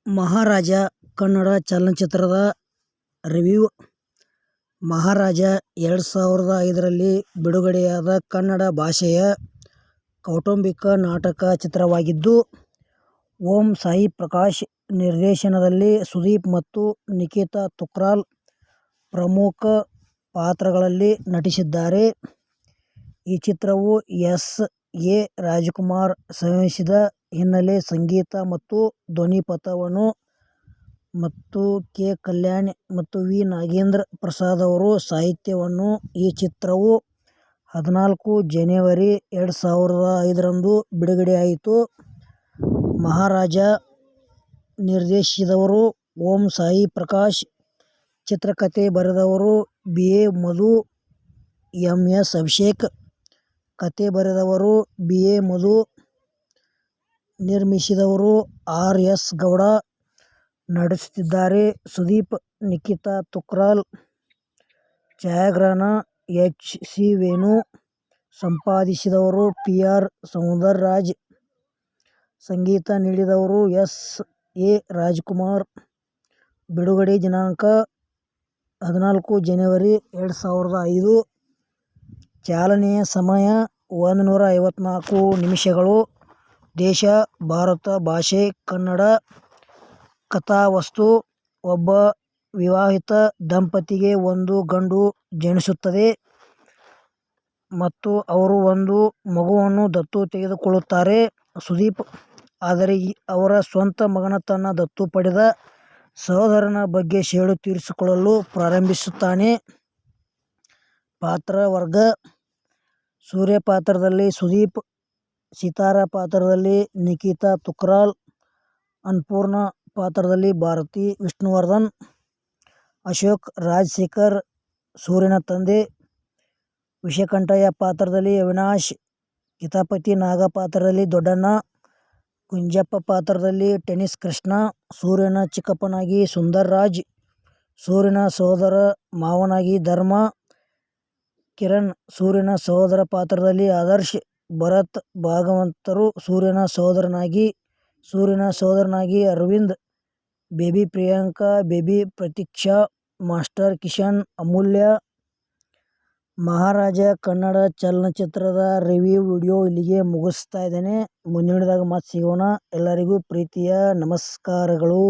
ಮಹಾರಾಜ ಕನ್ನಡ ಚಲನಚಿತ್ರದ ರಿವ್ಯೂ. ಮಹಾರಾಜ 2005ರಲ್ಲಿ ಬಿಡುಗಡೆಯಾದ ಕನ್ನಡ ಭಾಷೆಯ ಕೌಟುಂಬಿಕ ನಾಟಕ ಚಿತ್ರವಾಗಿದ್ದು, ಓಂ ಸಾಯಿ ಪ್ರಕಾಶ್ ನಿರ್ದೇಶನದಲ್ಲಿ ಸುದೀಪ್ ಮತ್ತು ನಿಖಿತಾ ತುಕ್ರಾಲ್ ಪ್ರಮುಖ ಪಾತ್ರಗಳಲ್ಲಿ ನಟಿಸಿದ್ದಾರೆ. ಈ ಚಿತ್ರವು ಎಸ್. ಎ. ರಾಜಕುಮಾರ್ ಸಂಯೋಜಿಸಿದ ಹಿನ್ನೆಲೆ ಸಂಗೀತ ಮತ್ತು ಧ್ವನಿಪಥವನ್ನು ಮತ್ತು ಕೆ. ಕಲ್ಯಾಣ್ ಮತ್ತು ವಿ. ನಾಗೇಂದ್ರ ಪ್ರಸಾದ್ ಅವರ ಸಾಹಿತ್ಯವನ್ನು. ಈ ಚಿತ್ರವು 14 ಜನವರಿ 2005ರಂದು ಬಿಡುಗಡೆಯಾಯಿತು. ಮಹಾರಾಜ ನಿರ್ದೇಶಿಸಿದವರು ಓಂ ಸಾಯಿ ಪ್ರಕಾಶ್. ಚಿತ್ರಕಥೆ ಬರೆದವರು B. A. Madhu, M. S. Abhishek. ಕಥೆ ಬರೆದವರು ಬಿ. ಎ. ಮಧು. ನಿರ್ಮಿಸಿದವರು ಆರ್. ಎಸ್. ಗೌಡ. ನಟಿಸುತ್ತಿದ್ದಾರೆ ಸುದೀಪ್, ನಿಖಿತಾ ತುಕ್ರಾಲ್. ಛಾಯಾಗ್ರಹಣ ಎಚ್. ಸಿ. ವೇಣು. ಸಂಪಾದಿಸಿದವರು ಪಿ. ಆರ್. ಸೌಂದರರಾಜ್. ಸಂಗೀತ ನೀಡಿದವರು ಎಸ್. ಎ. ರಾಜಕುಮಾರ್. ಬಿಡುಗಡೆ ದಿನಾಂಕ 14 ಜನವರಿ 2005. ಚಾಲನೆಯ ಸಮಯ 154 ನಿಮಿಷಗಳು. ದೇಶ ಭಾರತ. ಭಾಷೆ ಕನ್ನಡ. ಕಥಾವಸ್ತು: ಒಬ್ಬ ವಿವಾಹಿತ ದಂಪತಿಗೆ ಒಂದು ಗಂಡು ಜನಿಸುತ್ತದೆ ಮತ್ತು ಅವರು ಒಂದು ಮಗುವನ್ನು ದತ್ತು ತೆಗೆದುಕೊಳ್ಳುತ್ತಾರೆ. ಸುದೀಪ್ ಆದರೆ ಅವರ ಸ್ವಂತ ಮಗನ ತನ್ನ ದತ್ತು ಪಡೆದ ಸಹೋದರನ ಬಗ್ಗೆ ಸೇಡು ತೀರಿಸಿಕೊಳ್ಳಲು ಪ್ರಾರಂಭಿಸುತ್ತಾನೆ. ಪಾತ್ರ ವರ್ಗ: ಸೂರ್ಯ ಪಾತ್ರದಲ್ಲಿ ಸುದೀಪ್, ಸಿತಾರ ಪಾತ್ರದಲ್ಲಿ ನಿಖಿತಾ ತುಕ್ರಾಲ್, ಅನ್ನಪೂರ್ಣ ಪಾತ್ರದಲ್ಲಿ ಭಾರತಿ ವಿಷ್ಣುವರ್ಧನ್, ಅಶೋಕ್ ರಾಜಶೇಖರ್ ಸೂರ್ಯನ ತಂದೆ, ವಿಷಕಂಠಯ್ಯ ಪಾತ್ರದಲ್ಲಿ ಅವಿನಾಶ್, ಕಿತಾಪತಿ ನಾಗ ಪಾತ್ರದಲ್ಲಿ ದೊಡ್ಡಣ್ಣ, ಕುಂಜಪ್ಪ ಪಾತ್ರದಲ್ಲಿ ಟೆನ್ನಿಸ್ ಕೃಷ್ಣ, ಸೂರ್ಯನ ಚಿಕ್ಕಪ್ಪನಾಗಿ ಸುಂದರ್ರಾಜ್, ಸೂರ್ಯನ ಸಹೋದರ ಮಾವನಾಗಿ ಧರ್ಮ, ಕಿರಣ್ ಸೂರ್ಯನ ಸಹೋದರ ಪಾತ್ರದಲ್ಲಿ ಆದರ್ಶ್, ಭರತ್ ಭಾಗವತರು ಸೂರ್ಯನ ಸಹೋದರನಾಗಿ Aravind, baby Priyanka, baby Prateeksha, master Kishan, Amulya. Maharaja Kannada ಚಲನಚಿತ್ರದ ರಿವ್ಯೂ ವಿಡಿಯೋ ಇಲ್ಲಿಗೆ ಮುಗಿಸ್ತಾ ಇದ್ದೇನೆ. ಮುಂದಿನ ವಿಡಿಯೋದಾಗ ಮತ್ತೆ ಸಿಗೋಣ. ಎಲ್ಲರಿಗೂ ಪ್ರೀತಿಯ ನಮಸ್ಕಾರಗಳು.